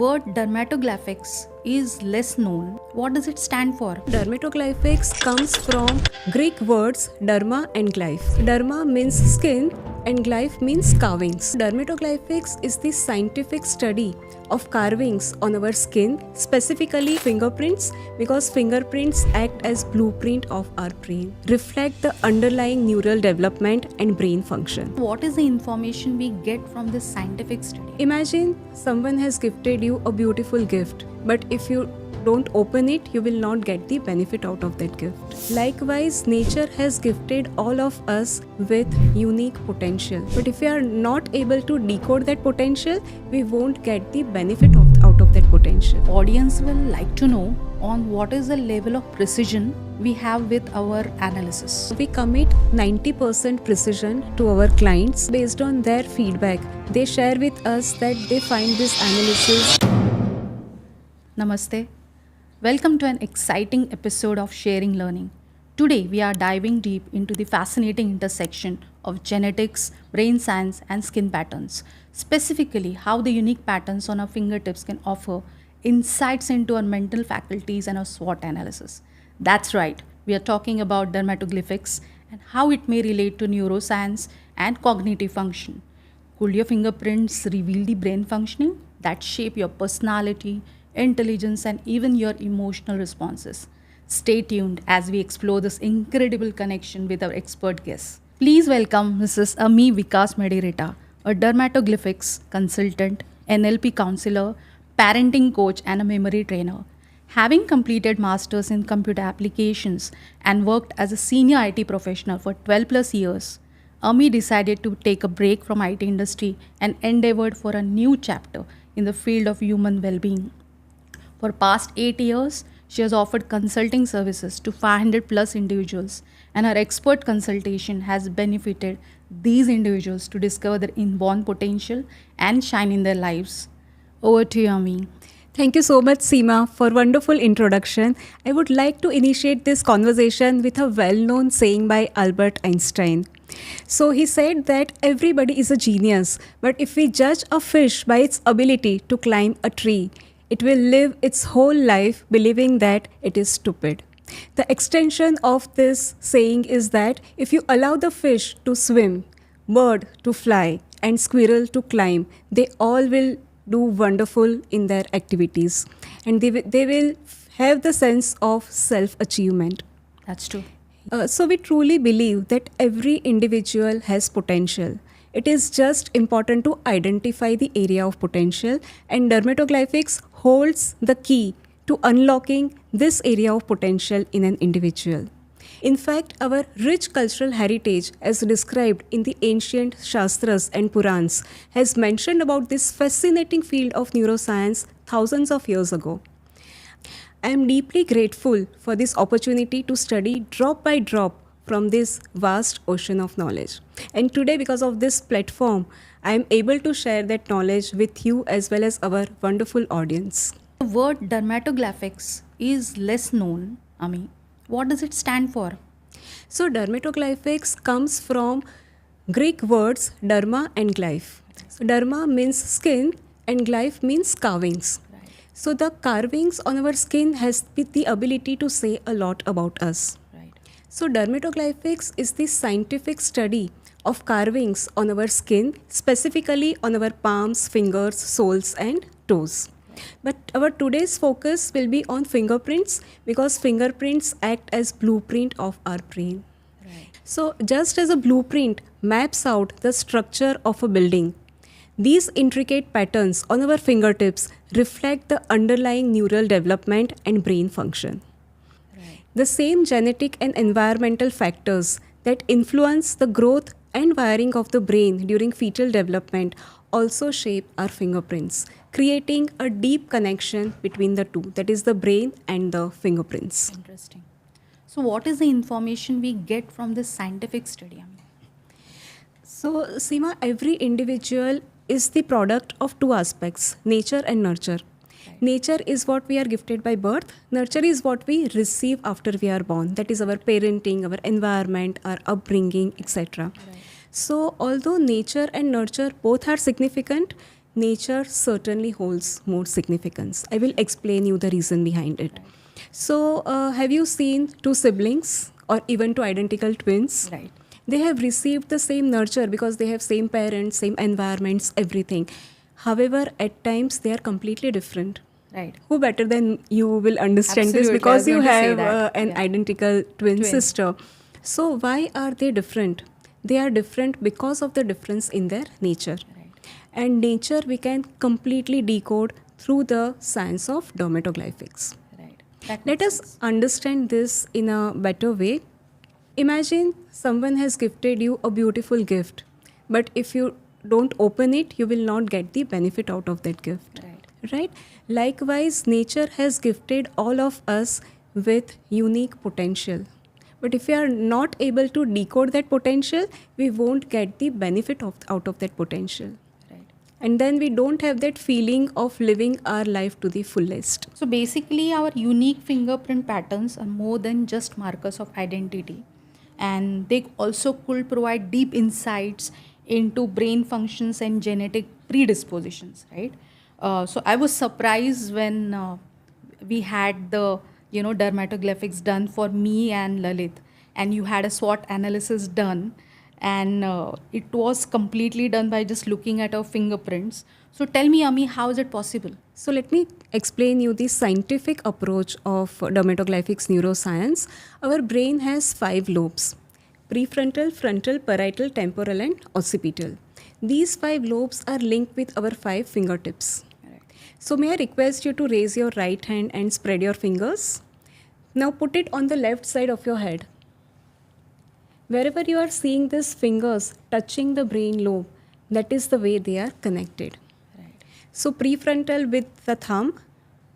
word dermatoglyphics is less known. What does it stand for? Dermatoglyphics comes from Greek words derma and glyph. Derma means skin and glyph means carvings. Dermatoglyphics is the scientific study of carvings on our skin, specifically fingerprints, because fingerprints act as blueprint of our brain, reflect the underlying neural development and brain function. What is the information we get from this scientific study? Imagine someone has gifted you a beautiful gift, but if you don't open it, you will not get the benefit out of that gift. Likewise, nature has gifted all of us with unique potential. But if we are not able to decode that potential, we won't get the benefit out of that potential. Audience will like to know on what is the level of precision we have with our analysis. We commit 90% precision to our clients based on their feedback. They share with us that they find this analysis. Namaste. Welcome to an exciting episode of Sharing Learning. Today we are diving deep into the fascinating intersection of genetics, brain science and skin patterns. Specifically, how the unique patterns on our fingertips can offer insights into our mental faculties and our SWOT analysis. That's right, we are talking about dermatoglyphics and how it may relate to neuroscience and cognitive function. Could your fingerprints reveal the brain functioning that shape your personality, intelligence, and even your emotional responses? Stay tuned as we explore this incredible connection with our expert guests. Please welcome Mrs. Ami Vikas Medireta, a dermatoglyphics consultant, NLP counselor, parenting coach, and a memory trainer. Having completed masters in computer applications and worked as a senior IT professional for 12 plus years, Ami decided to take a break from IT industry and endeavored for a new chapter in the field of human well-being. For past 8 years, she has offered consulting services to 500 plus individuals, and her expert consultation has benefited these individuals to discover their inborn potential and shine in their lives. Over to you, Ami. Thank you so much, Seema, for wonderful introduction. I would like to initiate this conversation with a well-known saying by Albert Einstein. So he said that everybody is a genius, but if we judge a fish by its ability to climb a tree, it will live its whole life believing that it is stupid. The extension of this saying is that if you allow the fish to swim, bird to fly, and squirrel to climb, they all will do wonderful in their activities, and they will have the sense of self-achievement. That's true. So we truly believe that every individual has potential. It is just important to identify the area of potential, and dermatoglyphics holds the key to unlocking this area of potential in an individual. In fact, our rich cultural heritage, as described in the ancient Shastras and Purans, has mentioned about this fascinating field of neuroscience thousands of years ago. I am deeply grateful for this opportunity to study drop by drop from this vast ocean of knowledge. And today, because of this platform, I am able to share that knowledge with you as well as our wonderful audience. The word dermatoglyphics is less known, Ami. What does it stand for? So dermatoglyphics comes from Greek words derma and glyph. So derma means skin and glyph means carvings. Right. So the carvings on our skin has the ability to say a lot about us. Right. So dermatoglyphics is the scientific study of carvings on our skin, specifically on our palms, fingers, soles and toes. But our today's focus will be on fingerprints because fingerprints act as blueprint of our brain. Right. So just as a blueprint maps out the structure of a building, these intricate patterns on our fingertips reflect the underlying neural development and brain function. Right. The same genetic and environmental factors that influence the growth and wiring of the brain during fetal development also shape our fingerprints, creating a deep connection between the two, that is the brain and the fingerprints. Interesting. So what is the information we get from this scientific study, Ami? So, Seema, every individual is the product of two aspects, nature and nurture. Right. Nature is what we are gifted by birth. Nurture is what we receive after we are born. That is our parenting, our environment, our upbringing, etc. Right. So, although nature and nurture both are significant, nature certainly holds more significance. I will explain you the reason behind it. So, have you seen two siblings or even two identical twins? Right. They have received the same nurture because they have same parents, same environments, everything. However, at times they are completely different. Right. Who better than you will understand this, Absolutely, I because was you going to say have that. an Yeah. identical twin Twin. sister. So why are they different? They are different because of the difference in their nature. Right. And nature we can completely decode through the science of dermatoglyphics. Right. That Let makes us sense. understand this in a better way. Imagine someone has gifted you a beautiful gift, but if you don't open it, you will not get the benefit out of that gift. Right. Right? Likewise, nature has gifted all of us with unique potential. But if we are not able to decode that potential, we won't get the benefit out of that potential. Right. And then we don't have that feeling of living our life to the fullest. So basically, our unique fingerprint patterns are more than just markers of identity, and they also could provide deep insights into brain functions and genetic predispositions. Right. So I was surprised when we had the dermatoglyphics done for me and Lalit, and you had a SWOT analysis done, and it was completely done by just looking at our fingerprints. So tell me, Ami, how is it possible? So let me explain you the scientific approach of dermatoglyphics neuroscience. Our brain has 5 lobes: prefrontal, frontal, parietal, temporal and occipital. These 5 lobes are linked with our 5 fingertips. Right. So may I request you to raise your right hand and spread your fingers. Now put it on the left side of your head. Wherever you are seeing these fingers touching the brain lobe, that is the way they are connected. Right. So prefrontal with the thumb,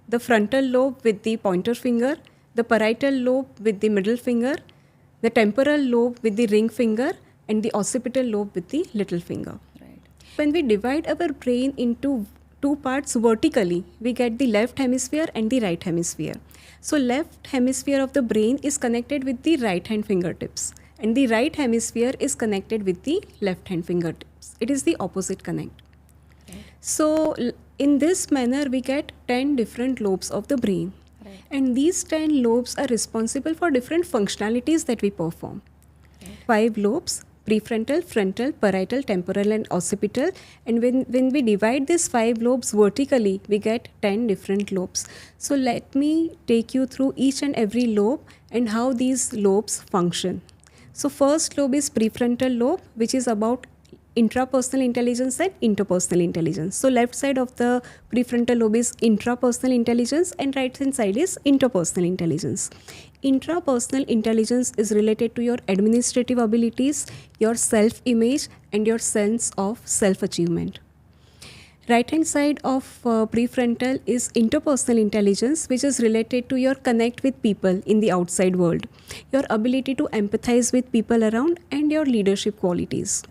the frontal lobe with the pointer finger, the parietal lobe with the middle finger, the temporal lobe with the ring finger, and the occipital lobe with the little finger. Right. When we divide our brain into 2 parts vertically, we get the left hemisphere and the right hemisphere. So left hemisphere of the brain is connected with the right hand fingertips, and the right hemisphere is connected with the left hand fingertips. It is the opposite connect. Right. So in this manner we get 10 different lobes of the brain. Right. And these 10 lobes are responsible for different functionalities that we perform. Right. 5 lobes: prefrontal, frontal, parietal, temporal and occipital. And when we divide these 5 lobes vertically, we get 10 different lobes. So let me take you through each and every lobe and how these lobes function. So first lobe is prefrontal lobe, which is about intrapersonal intelligence and interpersonal intelligence. So left side of the prefrontal lobe is intrapersonal intelligence and right hand side is interpersonal intelligence. Intrapersonal intelligence is related to your administrative abilities, your self-image and your sense of self-achievement. Right hand side of prefrontal is interpersonal intelligence, which is related to your connect with people in the outside world, your ability to empathize with people around and your leadership qualities.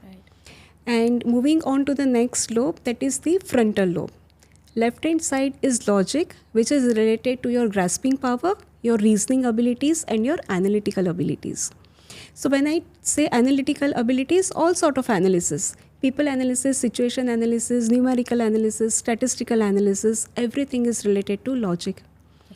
And moving on to the next lobe, that is the frontal lobe. Left hand side is logic, which is related to your grasping power, your reasoning abilities and your analytical abilities. So when I say analytical abilities, all sort of analysis, people analysis, situation analysis, numerical analysis, statistical analysis, everything is related to logic.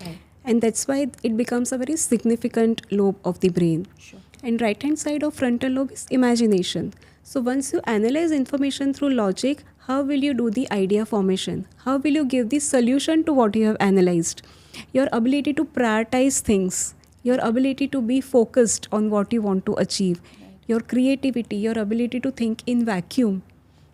Right. And that's why it becomes a very significant lobe of the brain. Sure. And right hand side of frontal lobe is imagination. So once you analyze information through logic, how will you do the idea formation? How will you give the solution to what you have analyzed? Your ability to prioritize things, your ability to be focused on what you want to achieve, your creativity, your ability to think in vacuum,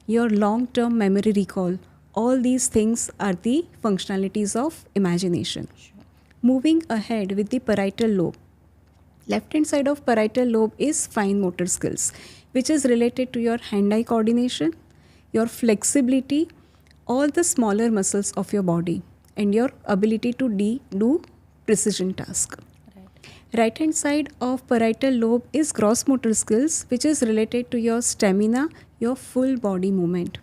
your long-term memory recall, all these things are the functionalities of imagination. Sure. Moving ahead with the parietal lobe. Left hand side of parietal lobe is fine motor skills, which is related to your hand-eye coordination, your flexibility, all the smaller muscles of your body, and your ability to do precision task. Right hand side of parietal lobe is gross motor skills, which is related to your stamina, your full body movement.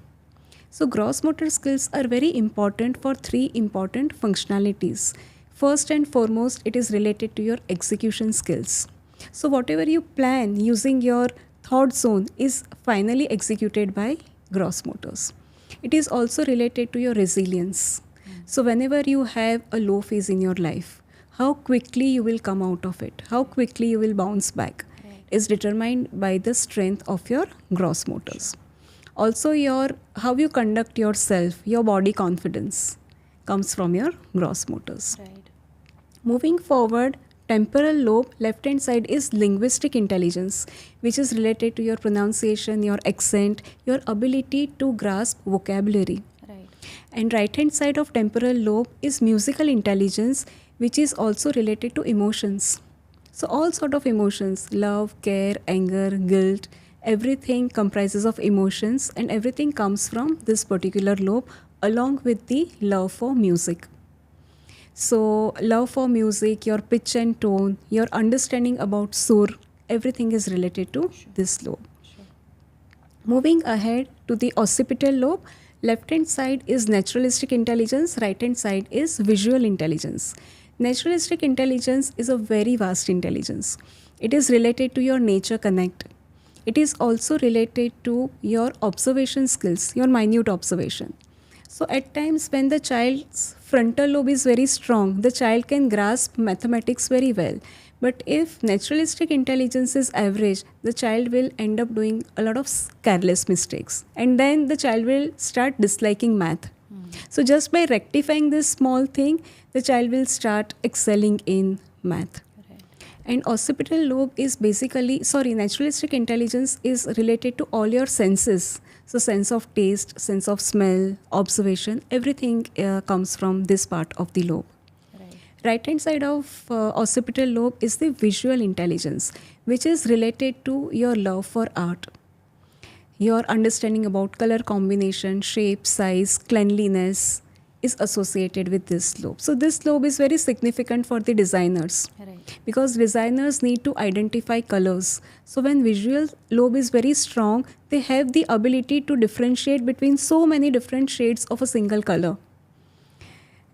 So gross motor skills are very important for 3 important functionalities. First and foremost, it is related to your execution skills. So whatever you plan using your thought zone is finally executed by gross motors. It is also related to your resilience. So whenever you have a low phase in your life, how quickly you will come out of it, how quickly you will bounce back, is determined by the strength of your gross motors. Also, your how you conduct yourself, your body confidence comes from your gross motors. Right. Moving forward, temporal lobe, left hand side, is linguistic intelligence, which is related to your pronunciation, your accent, your ability to grasp vocabulary. Right. And right hand side of temporal lobe is musical intelligence, which is also related to emotions. So all sort of emotions, love, care, anger, guilt, everything comprises of emotions, and everything comes from this particular lobe along with the love for music. So love for music, your pitch and tone, your understanding about sur, everything is related to this lobe. Sure. Moving ahead to the occipital lobe, left hand side is naturalistic intelligence, right hand side is visual intelligence. Naturalistic intelligence is a very vast intelligence. It is related to your nature connect. It is also related to your observation skills, your minute observation. So at times when the child's frontal lobe is very strong, the child can grasp mathematics very well. But if naturalistic intelligence is average, the child will end up doing a lot of careless mistakes. And then the child will start disliking math. So just by rectifying this small thing, the child will start excelling in math. Right. And occipital lobe is naturalistic intelligence is related to all your senses. So sense of taste, sense of smell, observation, everything comes from this part of the lobe. Right. Right hand side of occipital lobe is the visual intelligence, which is related to your love for art. Your understanding about color combination, shape, size, cleanliness is associated with this lobe. So this lobe is very significant for the designers. Right. Because designers need to identify colors. So when visual lobe is very strong, they have the ability to differentiate between so many different shades of a single color.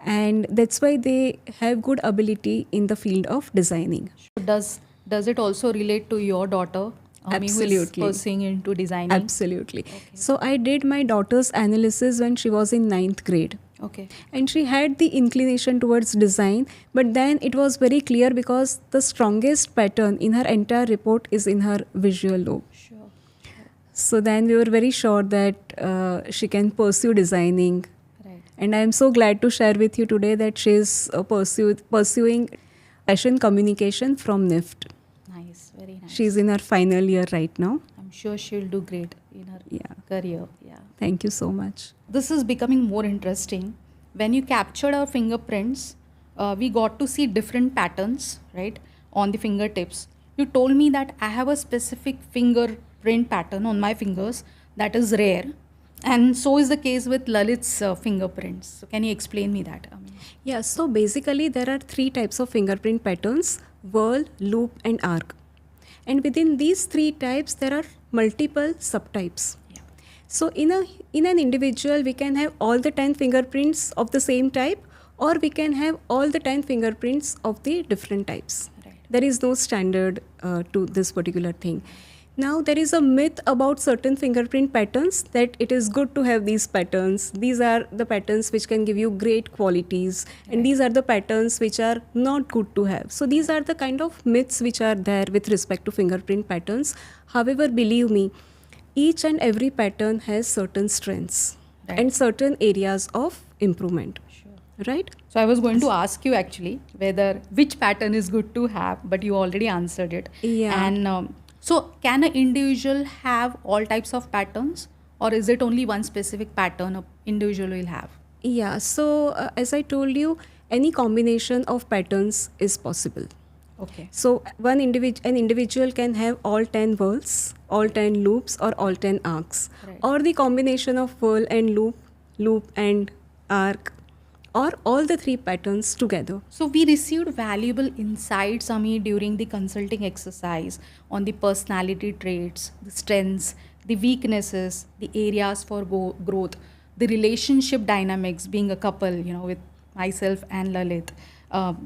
And that's why they have good ability in the field of designing. Does it also relate to your daughter? Who is Absolutely. pursuing into designing? Absolutely. So I did my daughter's analysis when she was in 9th grade. Okay. And she had the inclination towards design, but then it was very clear because the strongest pattern in her entire report is in her visual lobe. Sure. So then we were very sure that she can pursue designing. Right. And I am so glad to share with you today that she is pursuing fashion communication from NIFT. Nice. Very nice. She's in her final year right now. I'm sure she'll do great in her career. Yeah. Thank you so much. This is becoming more interesting. When you captured our fingerprints, we got to see different patterns, right, on the fingertips. You told me that I have a specific fingerprint pattern on my fingers that is rare, and so is the case with Lalit's fingerprints. So can you explain me that? Yeah, so basically there are 3 types of fingerprint patterns: whirl, loop, and arc. And within these 3 types, there are multiple subtypes. Yeah. So in an individual, we can have all the 10 fingerprints of the same type, or we can have all the 10 fingerprints of the different types. Right. There is no standard to this particular thing. Now, there is a myth about certain fingerprint patterns that it is good to have these patterns. These are the patterns which can give you great qualities, and these are the patterns which are not good to have. So these are the kind of myths which are there with respect to fingerprint patterns. However, believe me, each and every pattern has certain strengths and certain areas of improvement. Sure. Right? So I was going to ask you actually whether which pattern is good to have, but you already answered it. Yeah. And so can an individual have all types of patterns, or is it only one specific pattern an individual will have? Yeah, so as I told you, any combination of patterns is possible. Okay. So an individual can have all 10 whirls, all 10 loops, or all 10 arcs. Right. Or the combination of whirl and loop and arc, or all the 3 patterns together. So we received valuable insights, Ami, during the consulting exercise on the personality traits, the strengths, the weaknesses, the areas for growth, the relationship dynamics, being a couple, with myself and Lalit,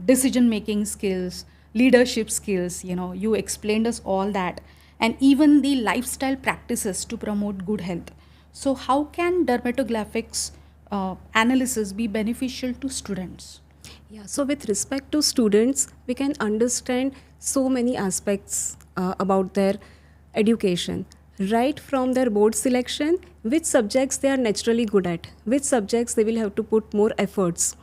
decision-making skills, leadership skills, you explained us all that, and even the lifestyle practices to promote good health. So, how can dermatoglyphics analysis be beneficial to students? Yeah, so with respect to students, we can understand so many aspects about their education. Right from their board selection, which subjects they are naturally good at, which subjects they will have to put more efforts,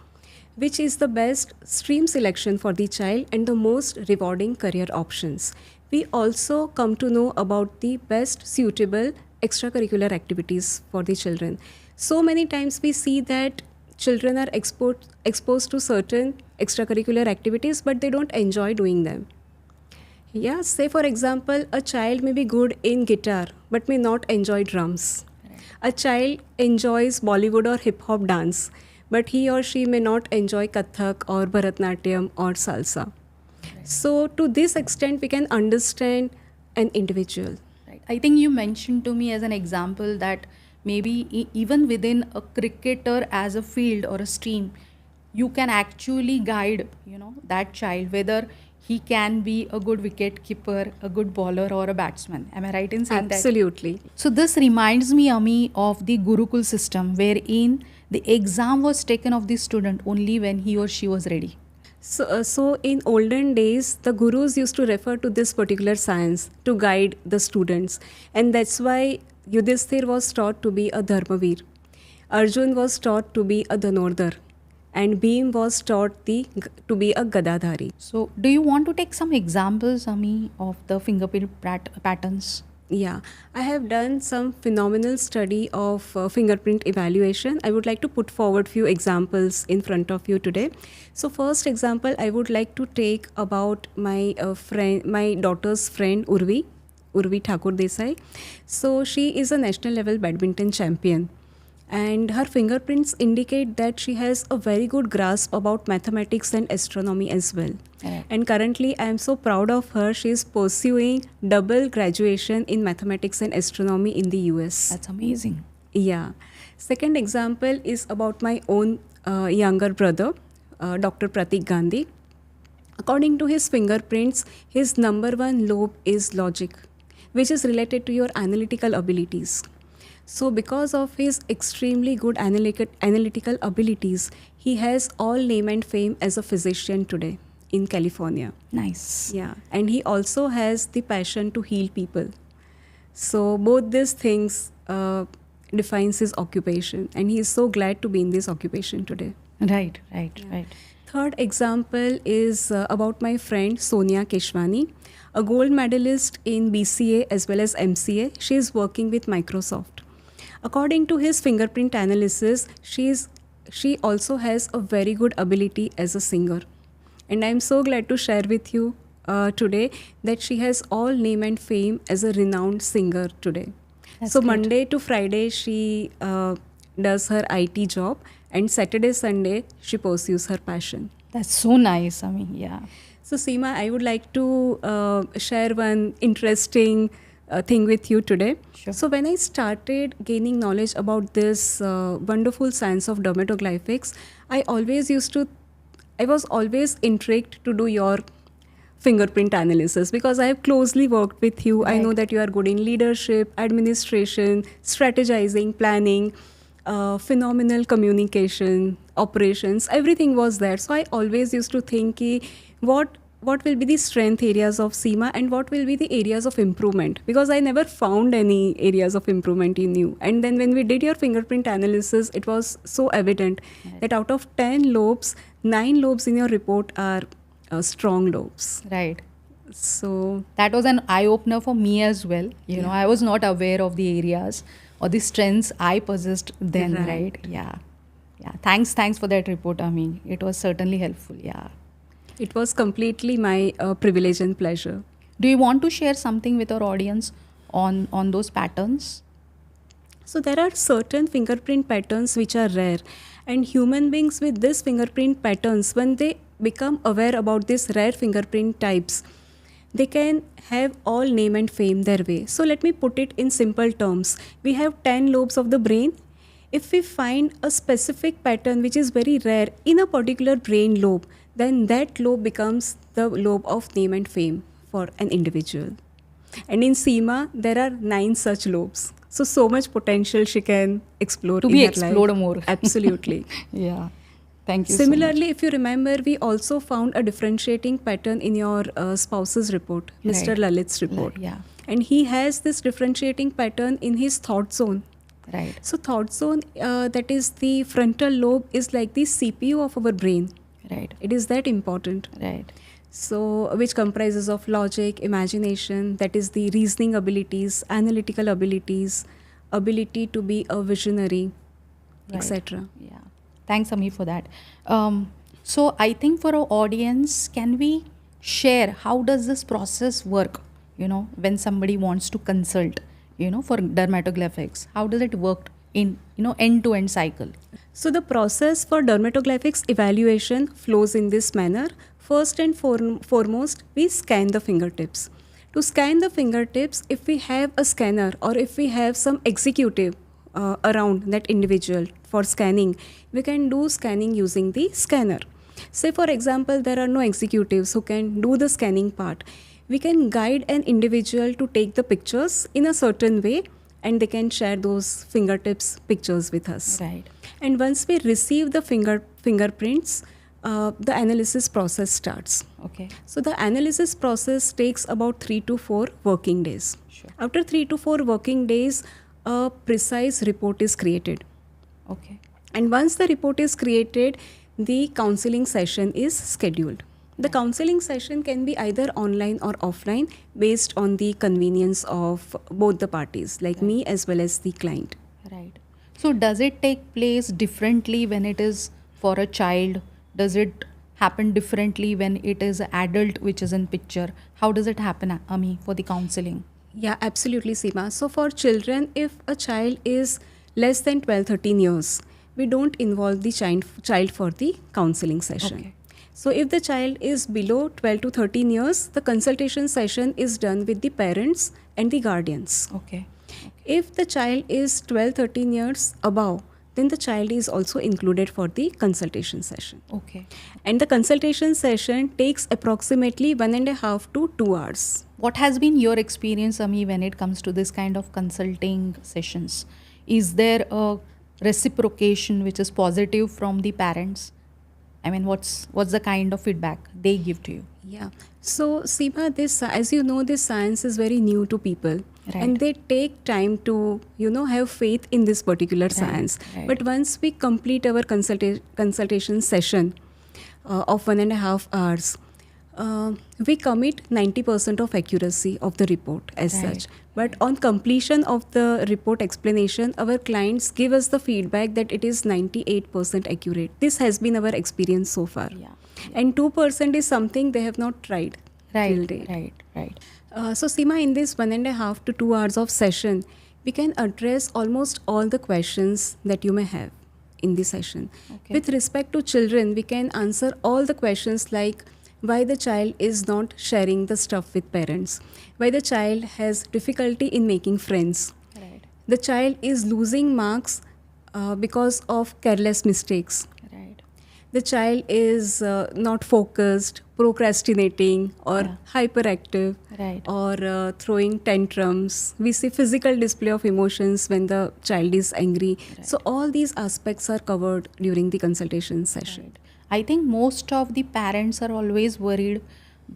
which is the best stream selection for the child and the most rewarding career options. We also come to know about the best suitable extracurricular activities for the children. So many times we see that children are exposed to certain extracurricular activities but they don't enjoy doing them. Yeah, say for example, a child may be good in guitar but may not enjoy drums. Right. A child enjoys Bollywood or hip hop dance, but he or she may not enjoy Kathak or Bharatnatyam or salsa. Right. So, to this extent, we can understand an individual. Right. I think you mentioned to me as an example that maybe even within a cricketer as a field or a stream, you can actually guide, that child whether he can be a good wicket keeper, a good bowler, or a batsman. Am I right in saying that? Absolutely. So this reminds me, Ami, of the Gurukul system, wherein the exam was taken of the student only when he or she was ready. So in olden days, the gurus used to refer to this particular science to guide the students, and that's why Yudhishthir was taught to be a Dharmavir, Arjun was taught to be a Dhanordhar, and Bhim was taught to be a Gadadhari. So do you want to take some examples, Ami, of the fingerprint patterns? Yeah, I have done some phenomenal study of fingerprint evaluation. I would like to put forward few examples in front of you today. So first example I would like to take about my my daughter's friend Urvi Thakur Desai. So she is a national level badminton champion, and her fingerprints indicate that she has a very good grasp about mathematics and astronomy as well. Right. And currently I am so proud of her. She is pursuing double graduation in mathematics and astronomy in the US. That's amazing. Yeah. Second example is about my own younger brother, Dr. Pratik Gandhi. According to his fingerprints, his number one lobe is logic, which is related to your analytical abilities. So because of his extremely good analytical abilities, he has all name and fame as a physician today in California. Nice. Yeah, and he also has the passion to heal people. So both these things defines his occupation, and he is so glad to be in this occupation today. Right. Yeah. Third example is about my friend Sonia Keshwani, a gold medalist in BCA as well as MCA. She is working with Microsoft. According to his fingerprint analysis, she also has a very good ability as a singer. And I'm so glad to share with you today that she has all name and fame as a renowned singer today. That's so great. Monday to Friday, she does her IT job, and Saturday, Sunday, she pursues her passion. That's so nice. I mean, yeah. So Seema, I would like to share one interesting thing with you today. Sure. So when I started gaining knowledge about this wonderful science of dermatoglyphics, I was always intrigued to do your fingerprint analysis because I have closely worked with you. Right. I know that you are good in leadership, administration, strategizing, planning, phenomenal communication, operations, everything was there. So I always used to think what will be the strength areas of Seema and what will be the areas of improvement, because I never found any areas of improvement in you. And then when we did your fingerprint analysis, it was so evident that out of 10 lobes, 9 lobes in your report are strong lobes. Right. So That was an eye opener for me as well. You know, I was not aware of the areas or the strengths I possessed then, right? Yeah. Thanks for that report, Ami. It was certainly helpful. Yeah. it was completely my privilege and pleasure. Do you want to share something with our audience on those patterns? So there are certain fingerprint patterns which are rare, and human beings with these fingerprint patterns, when they become aware about these rare fingerprint types, they can have all name and fame their way. So let me put it in simple terms. We have 10 lobes of the brain. If we find a specific pattern which is very rare in a particular brain lobe, then that lobe becomes the lobe of name and fame for an individual. And in Seema, there are 9 such lobes. So much potential she can explore To in be her explored life. more. Absolutely. Yeah. Thank you so much. Similarly, if you remember, we also found a differentiating pattern in your spouse's report, Mr. Right. Lalit's report. Yeah. And he has this differentiating pattern in his thought zone. Right. So, thought zone, that is the frontal lobe, is like the CPU of our brain. Right. It is that important. Right. So, which comprises of logic, imagination, that is the reasoning abilities, analytical abilities, ability to be a visionary, Right. etc. Yeah. Thanks, Ami, for that. So I think for our audience, can we share how does this process work? When somebody wants to consult, for dermatoglyphics, how does it work in end-to-end cycle? So the process for dermatoglyphics evaluation flows in this manner. First and foremost, we scan the fingertips. To scan the fingertips, if we have a scanner or if we have some executive around that individual for scanning, we can do scanning using the scanner. Say for example, there are no executives who can do the scanning part. We can guide an individual to take the pictures in a certain way and they can share those fingertips pictures with us. Right. And once we receive the fingerprints, the analysis process starts. Okay. So the analysis process takes about 3 to 4 working days. Sure. After 3 to 4 working days, a precise report is created. Okay. And once the report is created, the counseling session is scheduled. The counseling session can be either online or offline based on the convenience of both the parties, like me as well as the client. Right. So does it take place differently when it is for a child? Does it happen differently when it is an adult which is in picture? How does it happen, Ami, for the counseling? Yeah, absolutely, Seema. So for children, if a child is less than 12-13 years, we don't involve the child for the counseling session. Okay. So if the child is below 12 to 13 years, the consultation session is done with the parents and the guardians. Okay. If the child is 12-13 years above, then the child is also included for the consultation session. Okay. And the consultation session takes approximately 1.5 to 2 hours. What has been your experience, Ami, when it comes to this kind of consulting sessions? Is there a reciprocation which is positive from the parents? I mean, what's the kind of feedback they give to you? Yeah. So, Seema, this, as you know, this science is very new to people. Right. And they take time to, have faith in this particular science. Right. But once we complete our consultation session of 1.5 hours, we commit 90% of accuracy of the report as Right. such. But on completion of the report explanation, our clients give us the feedback that it is 98% accurate. This has been our experience so far. Yeah. And 2% is something they have not tried till date. Right. So Seema, in this 1.5 to 2 hours of session, we can address almost all the questions that you may have in the session. Okay. With respect to children, we can answer all the questions like why the child is not sharing the stuff with parents, why the child has difficulty in making friends, Right. the child is losing marks because of careless mistakes, Right. the child is not focused, procrastinating, or Yeah. hyperactive, Right. or throwing tantrums. We see physical display of emotions when the child is angry. So all these aspects are covered during the consultation session. Right. I think most of the parents are always worried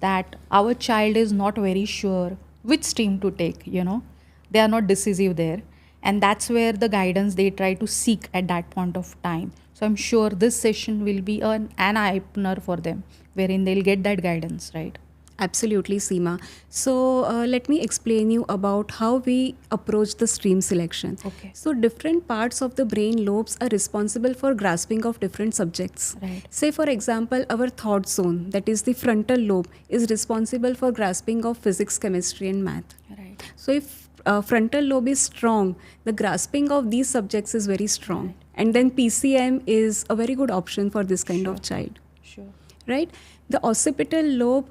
that our child is not very sure which stream to take, They are not decisive there. And that's where the guidance they try to seek at that point of time. So I'm sure this session will be an eye-opener for them, wherein they'll get that guidance, right? Absolutely, Seema. So let me explain you about how we approach the stream selection. Okay. So different parts of the brain lobes are responsible for grasping of different subjects. Right. Say for example, our thought zone, that is the frontal lobe, is responsible for grasping of physics, chemistry and math. Right. So if frontal lobe is strong, the grasping of these subjects is very strong. Right. And then PCM is a very good option for this kind of child. Sure. Right? The occipital lobe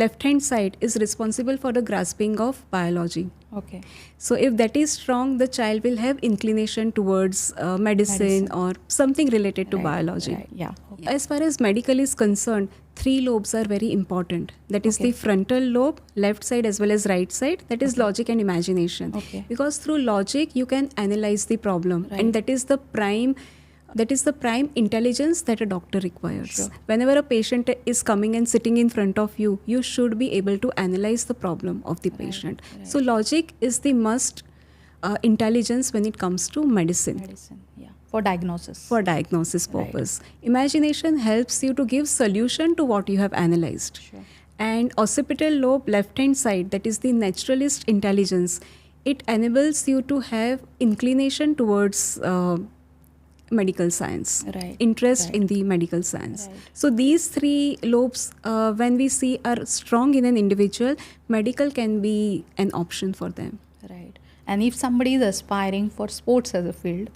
left hand side is responsible for the grasping of biology. Okay. So if that is strong, the child will have inclination towards medicine or something related to biology. Right. Yeah. Okay. As far as medical is concerned, 3 lobes are very important. That is the frontal lobe, left side as well as right side. That is logic and imagination. Okay. Because through logic you can analyze the problem, and that is the prime intelligence that a doctor requires. Sure. Whenever a patient is coming and sitting in front of you, you should be able to analyze the problem of the patient. So logic is the must intelligence when it comes to medicine. Yeah. For diagnosis. For diagnosis purpose. Imagination helps you to give solution to what you have analyzed. Sure. And occipital lobe, left hand side, that is the naturalist intelligence. It enables you to have inclination towards medical science, interest in the medical science. So these 3 lobes, when we see are strong in an individual, medical can be an option for them. Right. And if somebody is aspiring for sports as a field,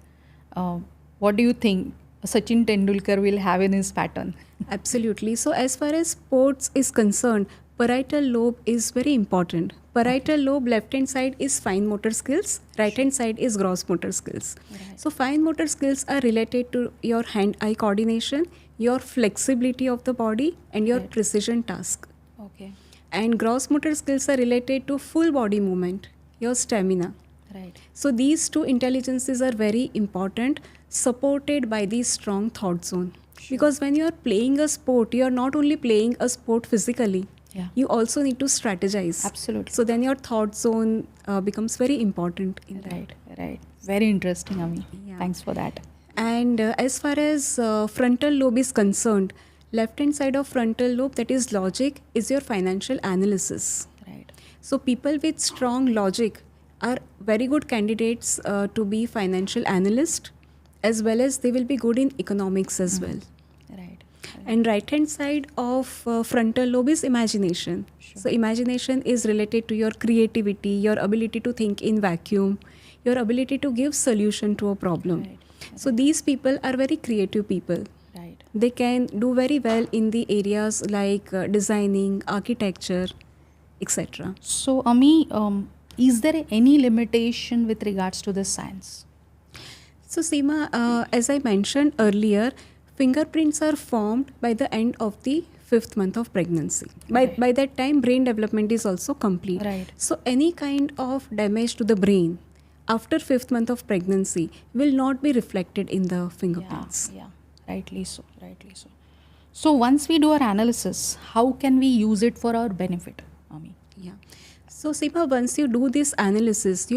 what do you think Sachin Tendulkar will have in his pattern? Absolutely. So as far as sports is concerned, parietal lobe is very important. Parietal lobe, left hand side is fine motor skills, right hand side is gross motor skills. So fine motor skills are related to your hand-eye coordination, your flexibility of the body, and your precision task. Okay. And gross motor skills are related to full body movement, your stamina. Right. So these 2 intelligences are very important, supported by the strong thought zone. Because when you are playing a sport, you are not only playing a sport physically, you also need to strategize. Absolutely. So then your thought zone becomes very important in that. Right. Very interesting, Ami. Yeah. Thanks for that. And as far as frontal lobe is concerned, left hand side of frontal lobe, that is logic, is your financial analysis. Right. So people with strong logic are very good candidates to be financial analyst, as well as they will be good in economics as well. Right. And right hand side of frontal lobe is imagination. So imagination is related to your creativity, your ability to think in vacuum, your ability to give solution to a problem. So these people are very creative people. Right. They can do very well in the areas like designing, architecture, etc. So, Ami, is there any limitation with regards to this science? So Seema, as I mentioned earlier, fingerprints are formed by the end of the 5th month of pregnancy. By that time, brain development is also complete. Right. So any kind of damage to the brain after 5th month of pregnancy will not be reflected in the fingerprints. Yeah. Rightly so. So once we do our analysis, how can we use it for our benefit, Ami? Yeah. So Seema, once you do this analysis,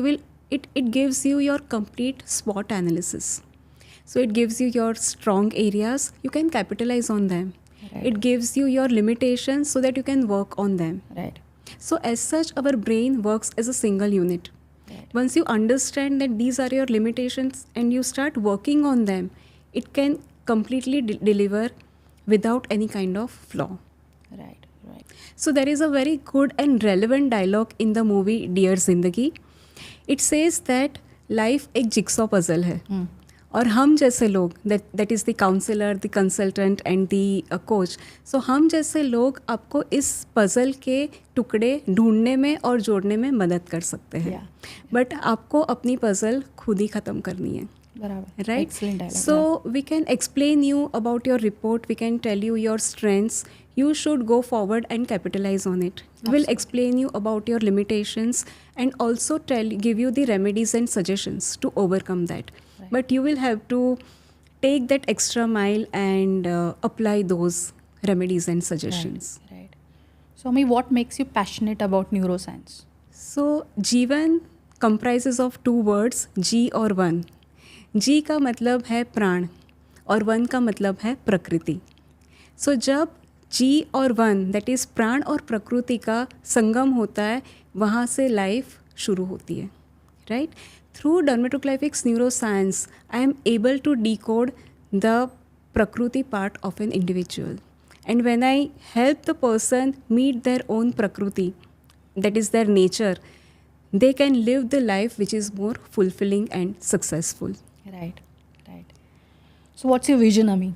it gives you your complete SWOT analysis. So it gives you your strong areas, you can capitalize on them. Right. It gives you your limitations so that you can work on them. Right. So as such, our brain works as a single unit. Right. Once you understand that these are your limitations and you start working on them, it can completely deliver without any kind of flaw. Right. So there is a very good and relevant dialogue in the movie Dear Zindagi. It says that life एक jigsaw puzzle है. और हम जैसे लोग, that is the counselor, the consultant and the coach. So हम जैसे लोग आपको इस puzzle के टुकड़े ढूंढने में और जोड़ने में मदद कर सकते हैं. But आपको अपनी puzzle खुद ही ख़त्म करनी है. Barabar. Right? Excellent dialogue. So we can explain you about your report. We can tell you your strengths. You should go forward and capitalize on it. We'll explain you about your limitations and also give you the remedies and suggestions to overcome that. Right. But you will have to take that extra mile and apply those remedies and suggestions. Right. So, Ami, what makes you passionate about neuroscience? So, जीवन comprises of 2 words, G और one. जी का मतलब है प्राण और one का मतलब है प्रकृति. सो जब जी और वन, दैट इज़ प्राण और प्रकृति का संगम होता है, वहाँ से लाइफ शुरू होती है. Right. Through dermatoglyphics neuroscience I am able to decode the prakriti part of an individual. And when I help the person meet their own prakriti, that is their nature, they can live the life which is more fulfilling and successful. Right. So what's your vision, Ami?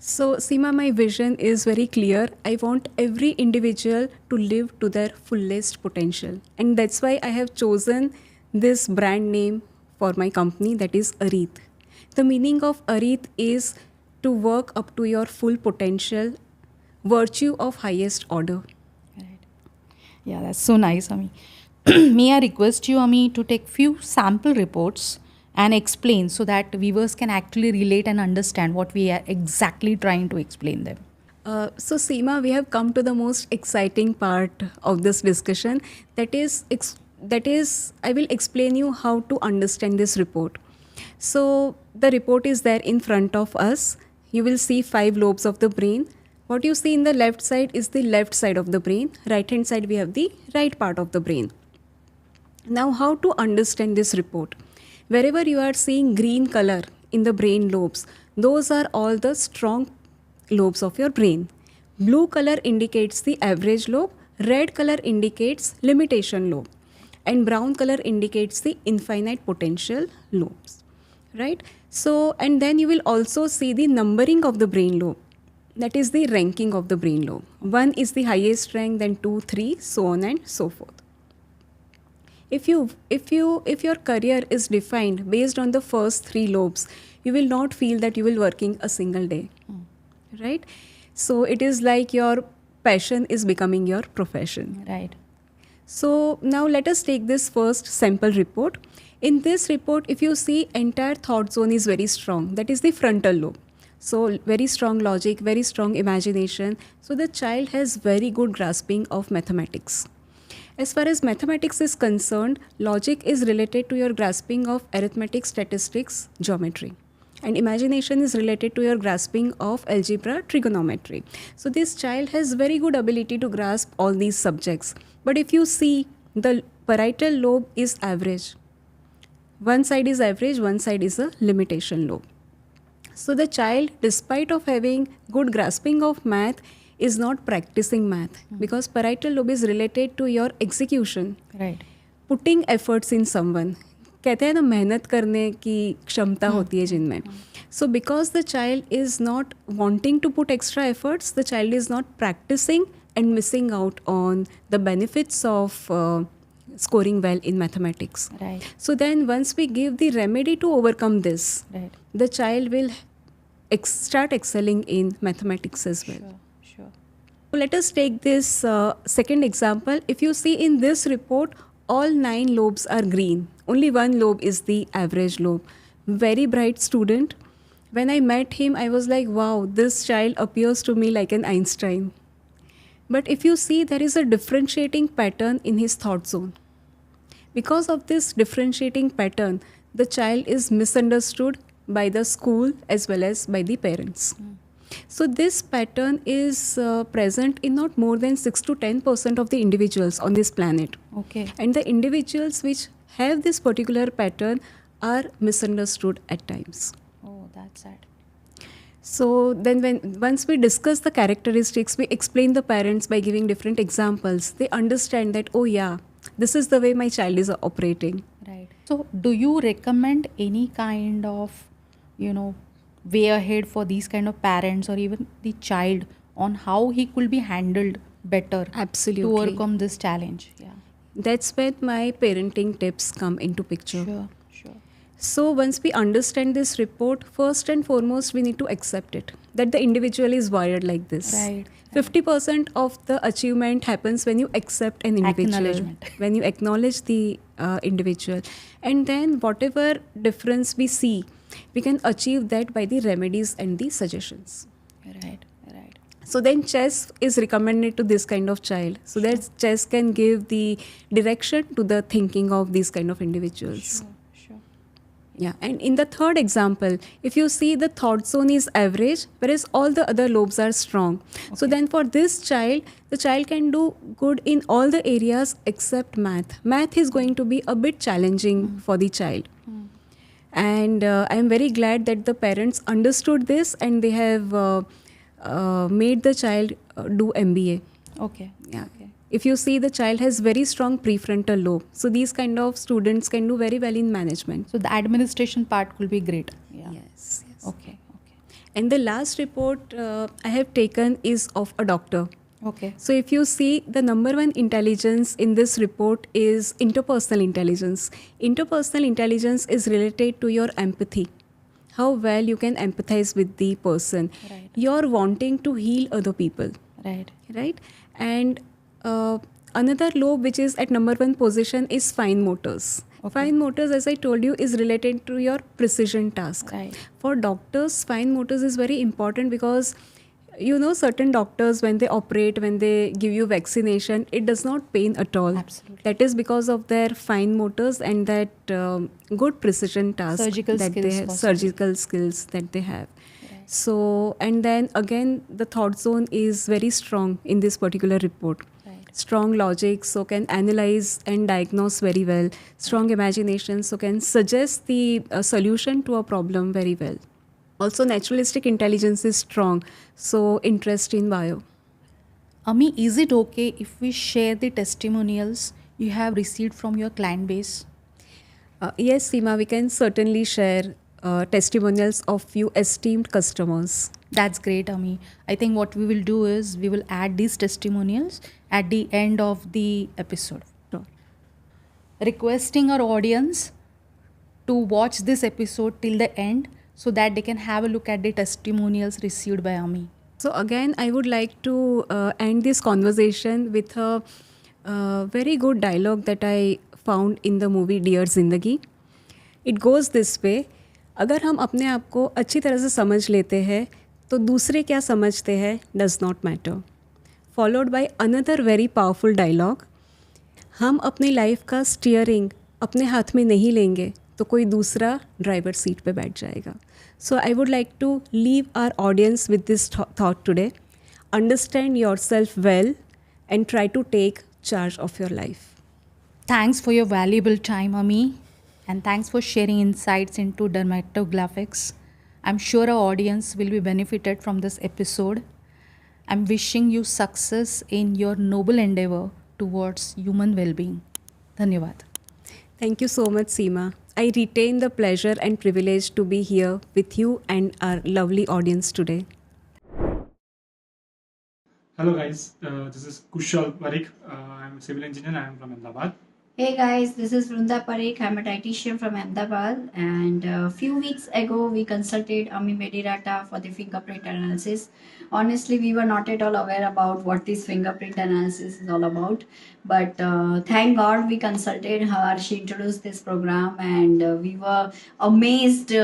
So, Seema, my vision is very clear. I want every individual to live to their fullest potential. And that's why I have chosen this brand name for my company, that is Areeth. The meaning of Areeth is to work up to your full potential, virtue of highest order. Right. Yeah, that's so nice, Ami. May I request you, Ami, to take few sample reports and explain so that viewers can actually relate and understand what we are exactly trying to explain them. So, Seema, we have come to the most exciting part of this discussion. That is, I will explain you how to understand this report. So, the report is there in front of us. You will see 5 lobes of the brain. What you see in the left side is the left side of the brain. Right hand side, we have the right part of the brain. Now, how to understand this report? Wherever you are seeing green color in the brain lobes, those are all the strong lobes of your brain. Blue color indicates the average lobe, red color indicates limitation lobe, and brown color indicates the infinite potential lobes. Right? So, and then you will also see the numbering of the brain lobe. That is the ranking of the brain lobe. 1 is the highest rank, then 2, 3, so on and so forth. If your career is defined based on the first 3 lobes, you will not feel that you will working a single day. Right? So it is like your passion is becoming your profession. Right. So now let us take this first sample report. In this report, if you see, entire thought zone is very strong. That is the frontal lobe. So very strong logic, very strong imagination. So the child has very good grasping of mathematics. As far as mathematics is concerned, logic is related to your grasping of arithmetic, statistics, geometry. And imagination is related to your grasping of algebra, trigonometry. So this child has very good ability to grasp all these subjects. But if you see, the parietal lobe is average. One side is average, one side is a limitation lobe. So the child, despite of having good grasping of math, is not practicing math because parietal lobe is related to your execution. Right. Putting efforts in someone. कहते हैं ना मेहनत करने की क्षमता होती है जिनमें. So because the child is not wanting to put extra efforts, the child is not practicing and missing out on the benefits of scoring well in mathematics. Right. So then once we give the remedy to overcome this, Right. the child will start excelling in mathematics as well. Sure. So let us take this second example. If you see in this report, all 9 lobes are green. Only 1 lobe is the average lobe. Very bright student. When I met him, I was like, wow, this child appears to me like an Einstein. But if you see, there is a differentiating pattern in his thought zone. Because of this differentiating pattern, the child is misunderstood by the school as well as by the parents. So this pattern is present in not more than 6 to 10% of the individuals on this planet. Okay. And the individuals which have this particular pattern are misunderstood at times. Oh, that's sad. So then once we discuss the characteristics, we explain the parents by giving different examples. They understand that, oh yeah, this is the way my child is operating. Right. So do you recommend any kind of, way ahead for these kind of parents or even the child on how he could be handled better Absolutely. to overcome this challenge? Yeah. That's when my parenting tips come into picture. Sure. So once we understand this report, first and foremost, we need to accept it, that the individual is wired like this. Right. 50% of the achievement happens when you accept an individual, Acknowledgement. when you acknowledge the individual. And then whatever difference we see, we can achieve that by the remedies and the suggestions. Right. So then chess is recommended to this kind of child. So that chess can give the direction to the thinking of these kind of individuals. Sure. Yeah, and in the third example, if you see, the thought zone is average, whereas all the other lobes are strong. Okay. So then for this child, the child can do good in all the areas except math. Math is going to be a bit challenging for the child. And I am very glad that the parents understood this and they have made the child do MBA. Okay. Yeah. Okay. If you see, the child has very strong prefrontal lobe. So these kind of students can do very well in management. So the administration part will be great. Yeah. Yes. Okay. And the last report I have taken is of a doctor. Okay. So if you see, the number one intelligence in this report is interpersonal intelligence. Interpersonal intelligence is related to your empathy, how well you can empathize with the person. Right. You're wanting to heal other people, Right. right? And another lobe which is at number one position is fine motors. Okay. Fine motors, as I told you, is related to your precision task. Right. For doctors, fine motors is very important because certain doctors, when they operate, when they give you vaccination, it does not pain at all. Absolutely. That is because of their fine motors and that good precision task Surgical that skills they have, possibly. surgical skills that they have. Right. So, and then again, the thought zone is very strong in this particular report. Right. Strong logic, so can analyze and diagnose very well. Strong imagination, so can suggest the solution to a problem very well. Also, naturalistic intelligence is strong, so interest in bio. Ami, is it okay if we share the testimonials you have received from your client base? Yes, Seema, we can certainly share testimonials of few esteemed customers. That's great, Ami. I think what we will do is we will add these testimonials at the end of the episode. Sure. Requesting our audience to watch this episode till the end so that they can have a look at the testimonials received by Ami. So again, I would like to end this conversation with a very good dialogue that I found in the movie Dear Zindagi. It goes this way: अगर हम अपने आप को अच्छी तरह से समझ लेते हैं तो दूसरे क्या समझते हैं does not matter. Followed by another very powerful dialogue: हम अपनी लाइफ का स्टीयरिंग अपने हाथ में नहीं लेंगे तो कोई दूसरा ड्राइवर सीट पे बैठ जाएगा. So I would like to leave our audience with this thought today. Understand yourself well and try to take charge of your life. Thanks for your valuable time, Ami, and thanks for sharing insights into dermatoglyphics. I'm sure our audience will be benefited from this episode. I'm wishing you success in your noble endeavor towards human well-being. Dhanyavad. Thank you so much, Seema. I retain the pleasure and privilege to be here with you and our lovely audience today. Hello guys, this is Kushal Parikh. I'm a civil engineer. I am from Ahmedabad. Hey guys, this is Vrunda Parikh. I'm a dietitian from Ahmedabad, and a few weeks ago we consulted Ami Medirata for the fingerprint analysis. Honestly, we were not at all aware about what this fingerprint analysis is all about, but thank God we consulted her. She introduced this program, and we were amazed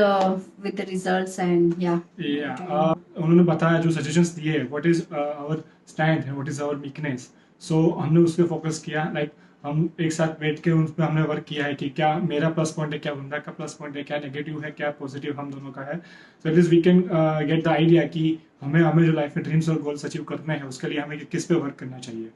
with the results. And उन्होंने बताया जो suggestions दिए, what is our strength है, what is our weakness. सो हमने उस पर focus किया. हम एक साथ बैठ के उन पर हमने वर्क किया है कि क्या मेरा प्लस पॉइंट है, क्या वृंदा का प्लस पॉइंट है, क्या नेगेटिव है, क्या पॉजिटिव हम दोनों का है. So at least we can get the idea कि हमें जो लाइफ में ड्रीम्स और गोल्स अचीव करने हैं उसके लिए हमें किस पे वर्क करना चाहिए.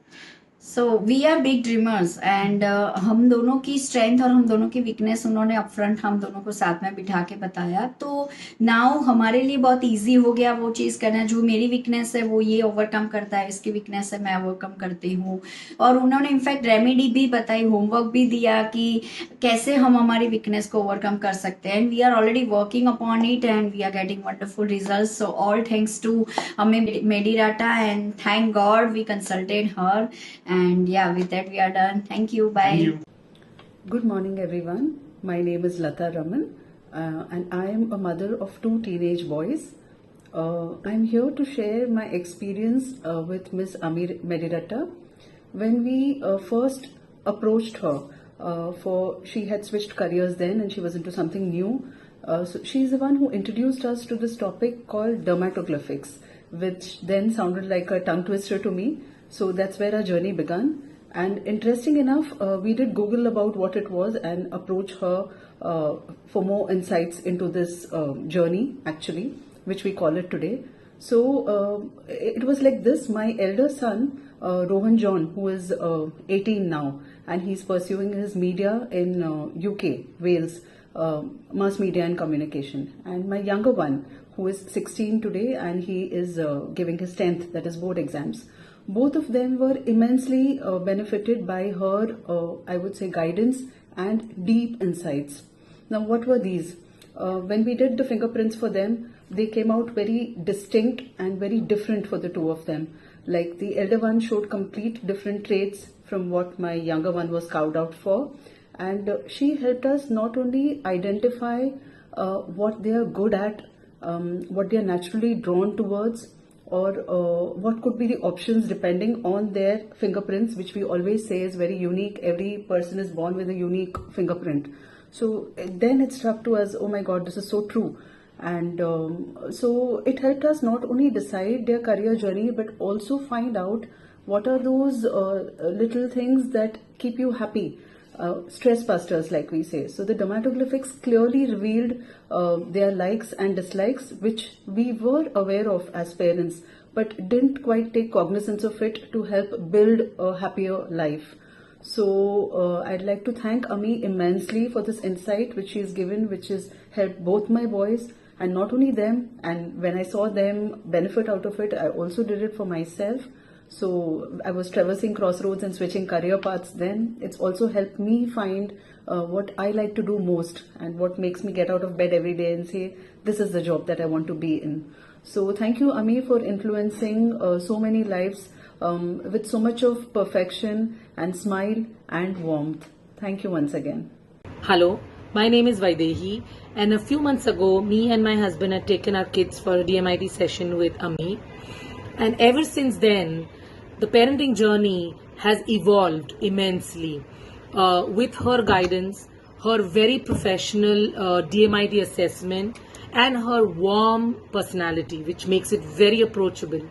So we are big dreamers, and हम दोनों की स्ट्रेंथ और हम दोनों की वीकनेस उन्होंने अपफ्रंट हम दोनों को साथ में बिठा के बताया. तो नाउ हमारे लिए बहुत इजी हो गया वो चीज़ करना. जो मेरी वीकनेस है वो ये ओवरकम करता है, इसकी वीकनेस है मैं ओवरकम करती हूँ. और उन्होंने इनफैक्ट रेमेडी भी बताई, होमवर्क भी दिया कि कैसे हम हमारी वीकनेस को ओवरकम कर सकते हैं. And we are already working upon it and we are getting wonderful result. So all thanks to Hema Mediratta, and thank God we consulted her. And yeah, with that we are done. Thank you. Bye. Thank you. Good morning, everyone. My name is Lata Raman, and I am a mother of 2 teenage boys. I'm here to share my experience with Miss Amir Medirata. When we first approached her, she had switched careers then, and she was into something new. So she's the one who introduced us to this topic called dermatoglyphics, which then sounded like a tongue twister to me. So that's where our journey began. And interesting enough, we did Google about what it was and approach her for more insights into this journey, actually, which we call it today. So it was like this. My elder son, Rohan John, who is 18 now, and he's pursuing his media in UK, Wales, mass media and communication. And my younger one, who is 16 today, and he is giving his 10th, that is board exams. Both of them were immensely benefited by her, I would say, guidance and deep insights. Now, what were these? When we did the fingerprints for them, they came out very distinct and very different for the two of them. Like the elder one showed complete different traits from what my younger one was scouted out for. And she helped us not only identify what they are good at, what they are naturally drawn towards, or what could be the options depending on their fingerprints, which we always say is very unique. Every person is born with a unique fingerprint. So then it struck to us, oh my God, this is so true. And so it helped us not only decide their career journey, but also find out what are those little things that keep you happy. Stress busters, like we say. So the dermatoglyphics clearly revealed their likes and dislikes, which we were aware of as parents, but didn't quite take cognizance of it to help build a happier life. So I'd like to thank Ami immensely for this insight which she's given, which has helped both my boys, and not only them. And when I saw them benefit out of it, I also did it for myself. So I was traversing crossroads and switching career paths then. It's also helped me find what I like to do most and what makes me get out of bed every day and say, this is the job that I want to be in. So thank you, Ami, for influencing so many lives with so much of perfection and smile and warmth. Thank you once again. Hello, my name is Vaidehi, and a few months ago, me and my husband had taken our kids for a DMIT session with Ami. And ever since then, the parenting journey has evolved immensely with her guidance, her very professional DMIT assessment, and her warm personality, which makes it very approachable.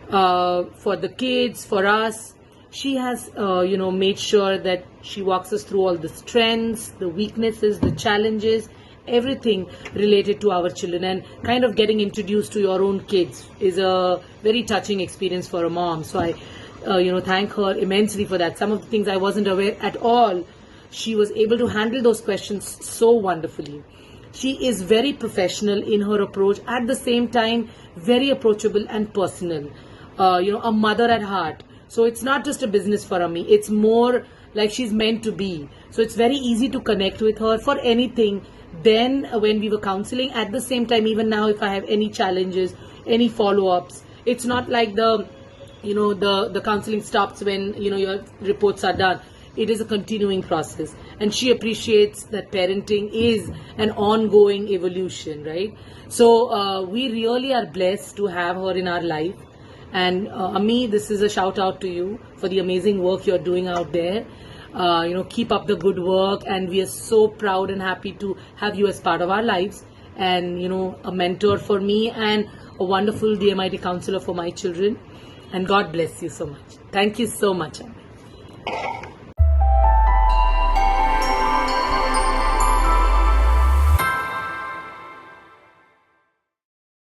For the kids, for us, she has, made sure that she walks us through all the strengths, the weaknesses, the challenges, everything related to our children. And kind of getting introduced to your own kids is a very touching experience for a mom. So I, thank her immensely for that. Some of the things I wasn't aware at all, she was able to handle those questions so wonderfully. She is very professional in her approach, at the same time very approachable and personal. A mother at heart. So it's not just a business for Ami, it's more like she's meant to be. So it's very easy to connect with her for anything. Then when we were counseling, at the same time, even now, if I have any challenges, any follow-ups, it's not like the counseling stops when, your reports are done. It is a continuing process. And she appreciates that parenting is an ongoing evolution, right? So we really are blessed to have her in our life. And Ami, this is a shout out to you for the amazing work you're doing out there. Keep up the good work, and we are so proud and happy to have you as part of our lives, and a mentor for me and a wonderful DMIT counselor for my children. And God bless you so much. Thank you so much, Ami.